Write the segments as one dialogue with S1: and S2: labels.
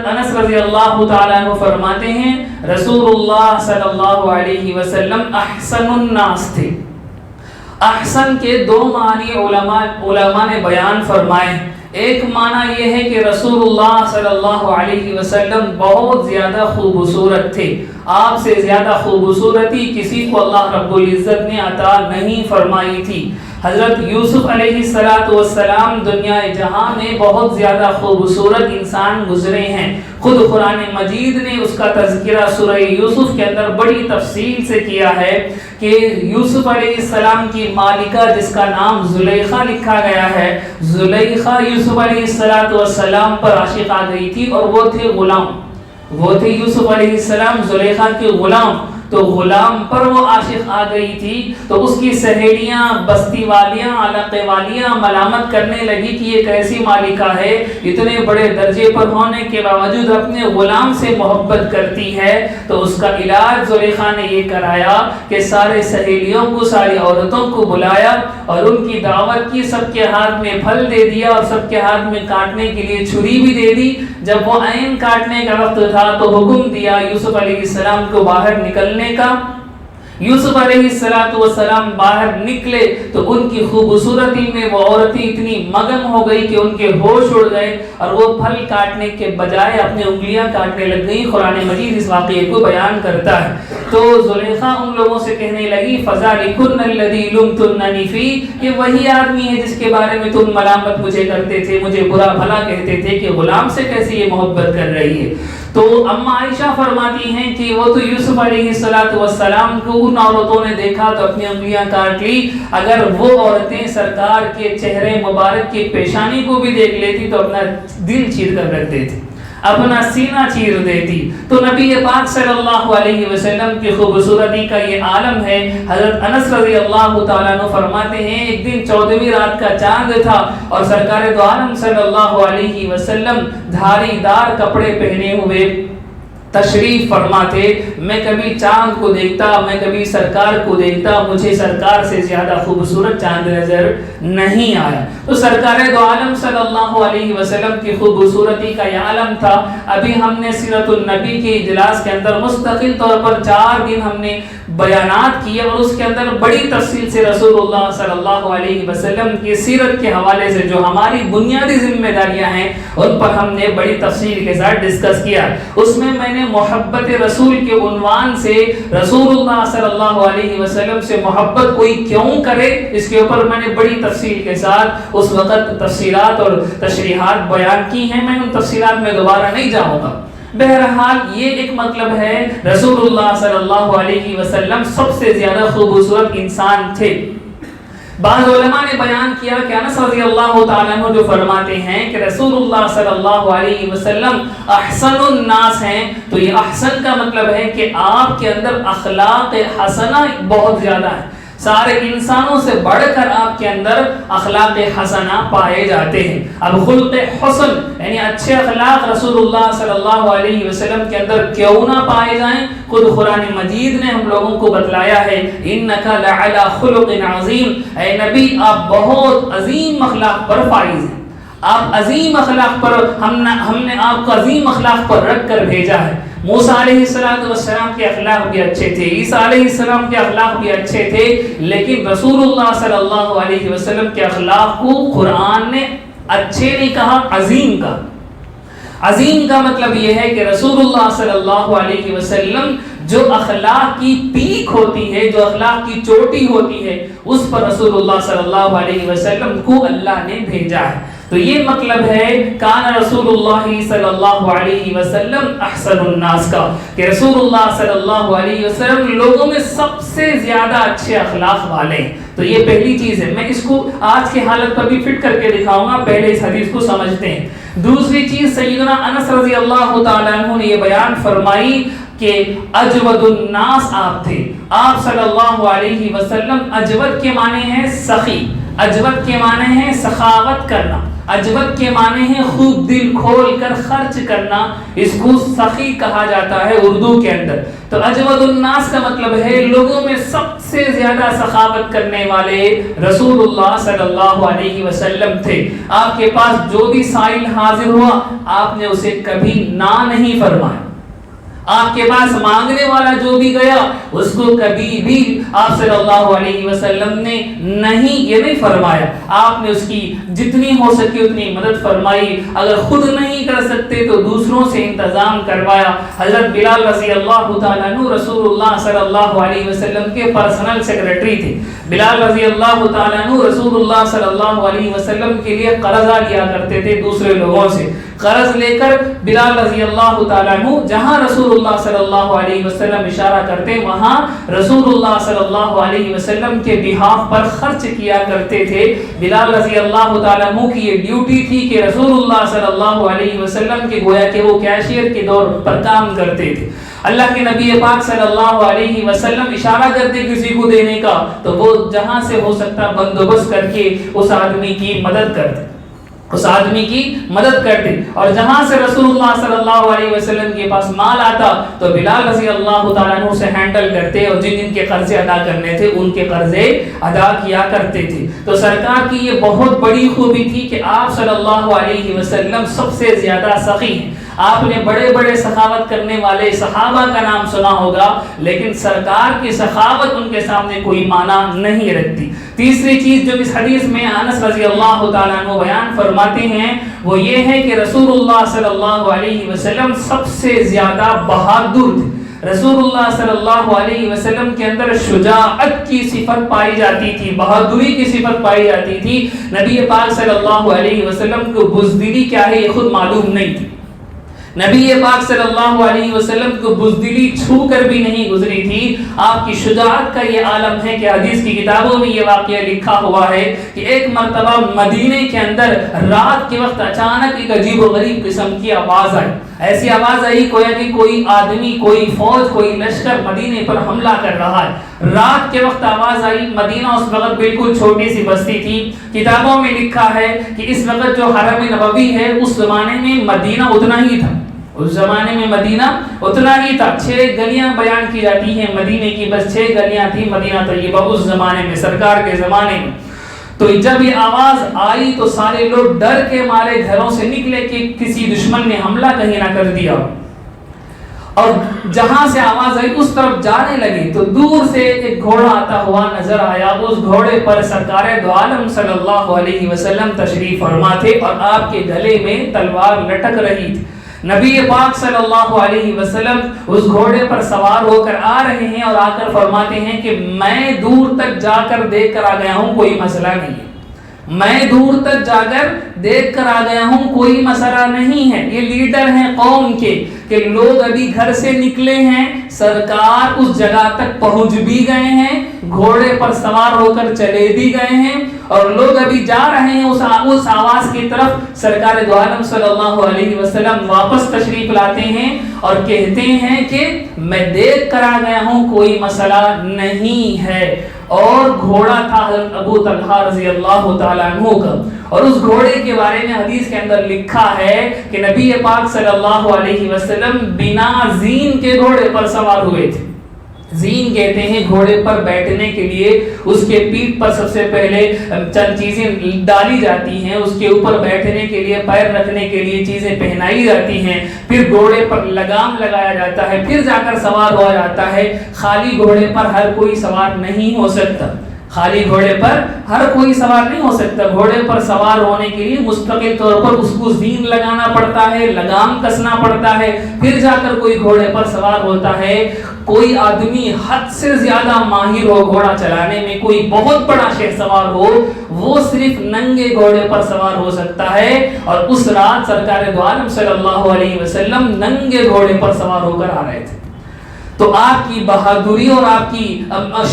S1: انس رضی اللہ تعالیٰ عنہ فرماتے ہیں رسول اللہ صلی اللہ علیہ وسلم احسن الناس تھے۔ احسن کے دو معنی علماء نے بیان فرمائے۔ ایک معنی یہ ہے کہ رسول اللہ صلی اللہ علیہ وسلم بہت زیادہ خوبصورت تھے، آپ سے زیادہ خوبصورتی کسی کو اللہ رب العزت نے عطا نہیں فرمائی تھی۔ حضرت یوسف علیہ السلام دنیا جہاں میں بہت زیادہ خوبصورت انسان گزرے ہیں، خود قرآن مجید نے اس کا تذکرہ سورہ یوسف کے اندر بڑی تفصیل سے کیا ہے کہ یوسف علیہ السلام کی مالکہ جس کا نام زلیخا لکھا گیا ہے، زلیخا یوسف علیہ السلام پر عاشق آ گئی تھی، اور وہ تھے غلام، وہ تھے یوسف علیہ السلام زلیخا کے غلام، تو غلام پر وہ عاشق آ گئی تھی، تو اس کی سہیلیاں، بستی والیاں، علاقے والیاں ملامت کرنے لگی کہ یہ کیسی مالکہ ہے، اتنے بڑے درجے پر ہونے کے باوجود اپنے غلام سے محبت کرتی ہے۔ تو اس کا علاج زلیخا نے یہ کرایا کہ سارے سہیلیوں کو، ساری عورتوں کو بلایا اور ان کی دعوت کی، سب کے ہاتھ میں پھل دے دیا اور سب کے ہاتھ میں کاٹنے کے لیے چھری بھی دے دی۔ جب وہ عین کاٹنے کا وقت تھا تو حکم دیا یوسف علیہ السلام کو باہر نکلنے کا۔ یوسف علیہ السلام باہر نکلے تو ان کی خوبصورتی میں وہ عورتیں اتنی مگن ہو گئی کہ ان کے ہوش اڑ گئے اور وہ پھل کاٹنے کے بجائے اپنی انگلیاں کاٹنے لگ گئیں۔ قرآن مجید اس واقعے کو بیان کرتا ہے۔ تو زلیخا ان لوگوں سے کہنے لگی فَذَلِكُنَّ الَّذِي لُمْتُنَّنِي فِيهِ، یہ وہی آدمی ہے جس کے بارے میں تم ملامت مجھے کرتے تھے، مجھے برا بھلا کہتے تھے کہ غلام سے کیسے یہ محبت کر رہی ہے۔ تو اما عائشہ فرماتی ہیں کہ وہ تو یوسف علیہ السلام کو ان عورتوں نے دیکھا تو اپنی انگلیاں کاٹ لی، اگر وہ عورتیں سرکار کے چہرے مبارک کی پیشانی کو بھی دیکھ لیتی تو اپنا دل چیر کر رکھ دیتی، اپنا سینہ چیر دیتی۔ تو نبی پاک صلی اللہ علیہ وسلم کی خوبصورتی کا یہ عالم ہے۔ حضرت انس رضی اللہ تعالیٰ عنہ فرماتے ہیں ایک دن 14ویں رات کا چاند تھا اور سرکار دو عالم صلی اللہ علیہ وسلم دھاری دار کپڑے پہنے ہوئے تشریف فرماتے، میں کبھی چاند کو دیکھتا، میں کبھی سرکار کو دیکھتا، مجھے سرکار سے زیادہ خوبصورت چاند نظر نہیں آیا۔ تو سرکار دو عالم صلی اللہ علیہ وسلم کی خوبصورتی کا یہ عالم تھا۔ ابھی ہم نے سیرت النبی کے اجلاس کے اندر مستقل طور پر 4 دن ہم نے بیانات کیے اور اس کے اندر بڑی تفصیل سے رسول اللہ صلی اللہ علیہ وسلم کی سیرت کے حوالے سے جو ہماری بنیادی ذمہ داریاں ہیں ان پر ہم نے بڑی تفصیل کے ساتھ ڈسکس کیا۔ اس میں میں نے محبت رسول کے عنوان سے رسول اللہ صلی اللہ علیہ وسلم سے محبت کوئی کیوں کرے اس کے اوپر میں نے بڑی تفصیل کے ساتھ اس وقت تفصیلات اور تشریحات بیان کی ہیں، میں ان تفصیلات میں دوبارہ نہیں جاؤں گا۔ بہرحال یہ ایک مطلب ہے رسول اللہ صلی اللہ علیہ وسلم سب سے زیادہ خوبصورت انسان تھے۔ بعض علماء نے بیان کیا کہ انس رضی اللہ تعالیٰ عنہ جو فرماتے ہیں کہ رسول اللہ صلی اللہ علیہ وسلم احسن الناس ہیں، تو یہ احسن کا مطلب ہے کہ آپ کے اندر اخلاق حسنہ بہت زیادہ ہے، سارے انسانوں سے بڑھ کر آپ کے اندر اخلاق حسنہ پائے جاتے ہیں۔ اب خلق حسن یعنی اچھے اخلاق رسول اللہ صلی اللہ علیہ وسلم کے اندر کیوں نہ پائے جائیں، خود قرآن مجید نے ہم لوگوں کو بتلایا ہے انک لعلی خلق عظیم، اے نبی آپ بہت عظیم اخلاق پر فائز ہیں، آپ عظیم اخلاق پر ہم نے آپ کو عظیم اخلاق پر رکھ کر بھیجا ہے۔ موسیٰ علیہ السلام کے اخلاق بھی اچھے تھے، عیسیٰ علیہ السلام کے اخلاق بھی اچھے تھے، لیکن رسول اللہ صلی اللہ علیہ وسلم کے اخلاق کو قرآن نے اچھے نہیں کہا، عظیم کہا۔ عظیم کا مطلب یہ ہے کہ رسول اللہ صلی اللہ علیہ وسلم جو اخلاق کی پیک ہوتی ہے، جو اخلاق کی چوٹی ہوتی ہے، اس پر رسول اللہ صلی اللہ علیہ وسلم کو اللہ نے بھیجا ہے۔ تو یہ مطلب ہے کان رسول اللہ صلی اللہ علیہ وسلم احسن الناس کا، کہ رسول اللہ صلی اللہ علیہ وسلم لوگوں میں سب سے زیادہ اچھے اخلاق والے ہیں۔ تو یہ پہلی چیز ہے، میں اس کو آج کی حالت پر بھی فٹ کر کے دکھاؤں گا، پہلے اس حدیث کو سمجھتے ہیں۔ دوسری چیز سیدنا انس رضی اللہ تعالیٰ عنہ نے یہ بیان فرمائی کہ اجود الناس آپ تھے، آپ صلی اللہ علیہ وسلم۔ اجود کے معنی ہے سخی، اجود کے معنی ہے سخاوت کرنا، اجود کے معنی ہیں خوب دل کھول کر خرچ کرنا، اس کو سخی کہا جاتا ہے اردو کے اندر۔ تو اجود الناس کا مطلب ہے لوگوں میں سب سے زیادہ سخاوت کرنے والے رسول اللہ صلی اللہ علیہ وسلم تھے۔ آپ کے پاس جو بھی سائل حاضر ہوا آپ نے اسے کبھی نہ نہیں فرمایا، آپ کے پاس مانگنے والا جو بھی گیا اس کو کبھی بھی آپ صلی اللہ علیہ وسلم نے یہ نہیں فرمایا، آپ نے اس کی جتنی ہو سکی اتنی مدد فرمائی، اگر خود نہیں کر سکتے تو دوسروں سے انتظام کروایا۔ حضرت بلال رضی اللہ تعالیٰ عنہ رسول اللہ صلی اللہ علیہ وسلم کے پرسنل سیکریٹری تھے۔ بلال رضی اللہ تعالیٰ عنہ رسول اللہ صلی اللہ علیہ وسلم کے لیے قرضہ لیا کرتے تھے دوسرے لوگوں سے، قرض لے کر بلال رضی اللہ تعالیٰ عنہ جہاں رسول اللہ صلی اللہ علیہ وسلم اشارہ کرتے وہاں رسول اللہ صلی اللہ علیہ وسلم کے بہاف پر خرچ کیا کرتے تھے۔ بلال رضی اللہ تعالیٰ عنہ کی یہ ڈیوٹی تھی کہ رسول اللہ صلی اللہ علیہ وسلم کے گویا کہ وہ کیشیئر کے دور پر کام کرتے تھے۔ اللہ کے نبی پاک صلی اللہ علیہ وسلم اشارہ کرتے کسی کو دینے کا تو وہ جہاں سے ہو سکتا بندوبست کر کے اس آدمی کی مدد کرتے، اور جہاں سے رسول اللہ صلی اللہ علیہ وسلم کے پاس مال آتا تو بلال رضی اللہ تعالیٰ عنہ سے ہینڈل کرتے اور جن کے قرضے ادا کرنے تھے ان کے قرضے ادا کیا کرتے تھے۔ تو سرکار کی یہ بہت بڑی خوبی تھی کہ آپ صلی اللہ علیہ وسلم سب سے زیادہ سخی ہیں۔ آپ نے بڑے بڑے سخاوت کرنے والے صحابہ کا نام سنا ہوگا لیکن سرکار کی سخاوت ان کے سامنے کوئی معنی نہیں رکھتی۔ تیسری چیز جو اس حدیث میں انس رضی اللہ تعالیٰ عنہ بیان فرماتے ہیں وہ یہ ہے کہ رسول اللہ صلی اللہ علیہ وسلم سب سے زیادہ بہادر تھے۔ رسول اللہ صلی اللہ علیہ وسلم کے اندر شجاعت کی صفت پائی جاتی تھی، بہادری کی صفت پائی جاتی تھی۔ نبی پاک صلی اللہ علیہ وسلم کو بزدلی کیا ہے یہ خود معلوم نہیں تھی۔ نبی پاک صلی اللہ علیہ وسلم کو بزدلی چھو کر بھی نہیں گزری تھی۔ آپ کی شجاعت کا یہ عالم ہے کہ حدیث کی کتابوں میں یہ واقعہ لکھا ہوا ہے کہ ایک مرتبہ مدینے کے اندر رات کے وقت اچانک ایک عجیب و غریب قسم کی آواز آئی، ایسی آواز آئی گویا کہ کوئی آدمی، کوئی فوج، کوئی لشکر مدینے پر حملہ کر رہا ہے۔ رات کے وقت آواز آئی، مدینہ اس وقت بالکل چھوٹی سی بستی تھی۔ کتابوں میں لکھا ہے کہ اس وقت جو حرم نبوی ہے اس زمانے میں مدینہ اتنا ہی تھا، اس زمانے میں مدینہ اتنا ہی تھا۔ 6 گلیاں بیان کی جاتی ہیں مدینے کی، بس 6 گلیاں تھی مدینہ طیبہ اس زمانے میں، سرکار کے زمانے میں۔ تو جب یہ آواز آئی تو سارے لوگ ڈر کے مارے گھروں سے نکلے کہ کسی دشمن نے حملہ کہیں نہ کر دیا، اور جہاں سے آواز آئی اس طرف جانے لگے تو دور سے ایک گھوڑا آتا ہوا نظر آیا۔ اس گھوڑے پر سرکار دو عالم صلی اللہ علیہ وسلم تشریف فرما تھے اور آپ کے گلے میں تلوار لٹک رہی تھی۔ نبی پاک صلی اللہ علیہ وسلم اس گھوڑے پر سوار ہو کر آ رہے ہیں اور آ کر فرماتے ہیں کہ میں دور تک جا کر دیکھ کر آ گیا ہوں، کوئی مسئلہ نہیں ہے، میں دور تک جا کر دیکھ کر آ گیا ہوں، کوئی مسئلہ نہیں ہے۔ یہ لیڈر ہیں قوم کے کہ لوگ ابھی گھر سے نکلے ہیں، سرکار اس جگہ تک پہنچ بھی گئے ہیں، گھوڑے پر سوار ہو کر چلے بھی گئے ہیں اور لوگ ابھی جا رہے ہیں اس آواز کی طرف۔ سرکار دو عالم صلی اللہ علیہ وسلم واپس تشریف لاتے ہیں اور کہتے ہیں کہ میں دیکھ کر آ گیا ہوں، کوئی مسئلہ نہیں ہے۔ اور گھوڑا تھا حضرت ابو طلحہ رضی اللہ تعالیٰ عنہ کا، اور اس گھوڑے کے بارے میں حدیث کے اندر لکھا ہے کہ نبی پاک صلی اللہ علیہ وسلم بنا زین کے گھوڑے پر سوار ہوئے تھے۔ زین کہتے ہیں گھوڑے پر بیٹھنے کے لیے اس کے پیٹھ پر سب سے پہلے چند چیزیں ڈالی جاتی ہیں، اس کے اوپر بیٹھنے کے لیے، پیر رکھنے کے لیے چیزیں پہنائی جاتی ہیں، پھر گھوڑے پر لگام لگایا جاتا ہے، پھر جا کر سوار ہوا جاتا ہے۔ خالی گھوڑے پر ہر کوئی سوار نہیں ہو سکتا، خالی گھوڑے پر ہر کوئی سوار نہیں ہو سکتا۔ گھوڑے پر سوار ہونے کے لیے مستقل طور پر اس کو زین لگانا پڑتا ہے، لگام کسنا پڑتا ہے، پھر جا کر کوئی گھوڑے پر سوار ہوتا ہے۔ کوئی آدمی حد سے زیادہ ماہر ہو گھوڑا چلانے میں، کوئی بہت بڑا شہ سوار ہو، وہ صرف ننگے گھوڑے پر سوار ہو سکتا ہے۔ اور اس رات سرکار دو عالم صلی اللہ علیہ وسلم ننگے گھوڑے پر سوار ہو کر آ رہے تھے۔ تو آپ کی بہادری اور آپ کی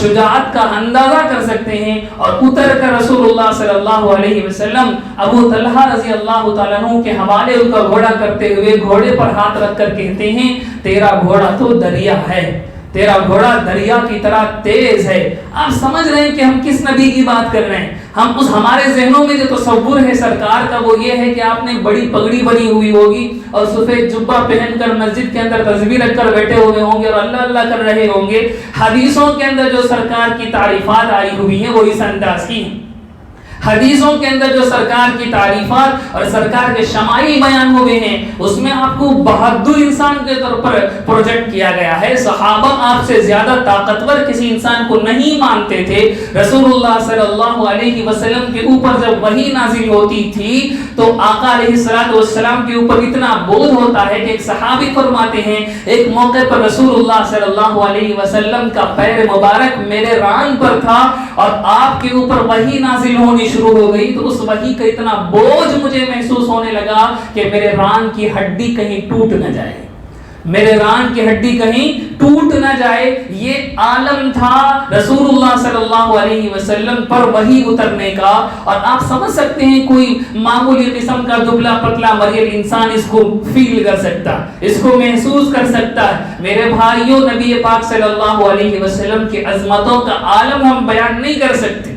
S1: شجاعت کا اندازہ کر سکتے ہیں۔ اور اتر کر رسول اللہ صلی اللہ علیہ وسلم ابو طلحہ رضی اللہ تعالیٰ عنہ کے حوالے ان کا گھوڑا کرتے ہوئے گھوڑے پر ہاتھ رکھ کر کہتے ہیں تیرا گھوڑا تو دریا ہے، تیرا گھوڑا دریا کی طرح تیز ہے. آپ سمجھ رہے ہیں کہ ہم کس نبی کی بات کر رہے ہیں. ہم اس ہمارے ذہنوں میں جو تصور ہے سرکار کا وہ یہ ہے کہ آپ نے بڑی پگڑی بنی ہوئی ہوگی اور سفید جبہ پہن کر مسجد کے اندر تسبیح رکھ کر بیٹھے ہوئے ہوں گے اور اللہ اللہ کر رہے ہوں گے. حدیثوں کے اندر جو سرکار کی تعریفات آئی ہوئی ہیں وہ اس انداز کی ہیں. حدیثوں کے اندر جو سرکار کی تعریفات اور سرکار کے شمائل بیان ہوئے ہیں اس میں آپ کو بہادر انسان کے طور پر پروجیکٹ کیا گیا ہے. صحابہ آپ سے زیادہ طاقتور کسی انسان کو نہیں مانتے تھے. رسول اللہ صلی اللہ علیہ وسلم کے اوپر جب وحی نازل ہوتی تھی تو آقا علیہ الصلوۃ والسلام کے اوپر اتنا بوجھ ہوتا ہے کہ ایک صحابی فرماتے ہیں ایک موقع پر رسول اللہ صلی اللہ علیہ وسلم کا پیر مبارک میرے ران پر تھا اور آپ کے اوپر وحی نازل ہونی شروع ہو گئی تو اس وحی کا اتنا بوجھ مجھے محسوس ہونے لگا کہ میرے ران کی ہڈی کہیں ٹوٹ نہ جائے, میرے ران کی ہڈی کہیں ٹوٹ نہ جائے. یہ عالم تھا رسول اللہ صلی اللہ علیہ وسلم پر وحی اترنے کا. اور آپ سمجھ سکتے ہیں کوئی معمولی قسم کا دبلا پتلا مریل انسان اس کو فیل کر سکتا, اس کو محسوس کر سکتا ہے. میرے بھائیوں, نبی پاک صلی اللہ علیہ وسلم کی عظمتوں کا عالم ہم بیان نہیں کر سکتے.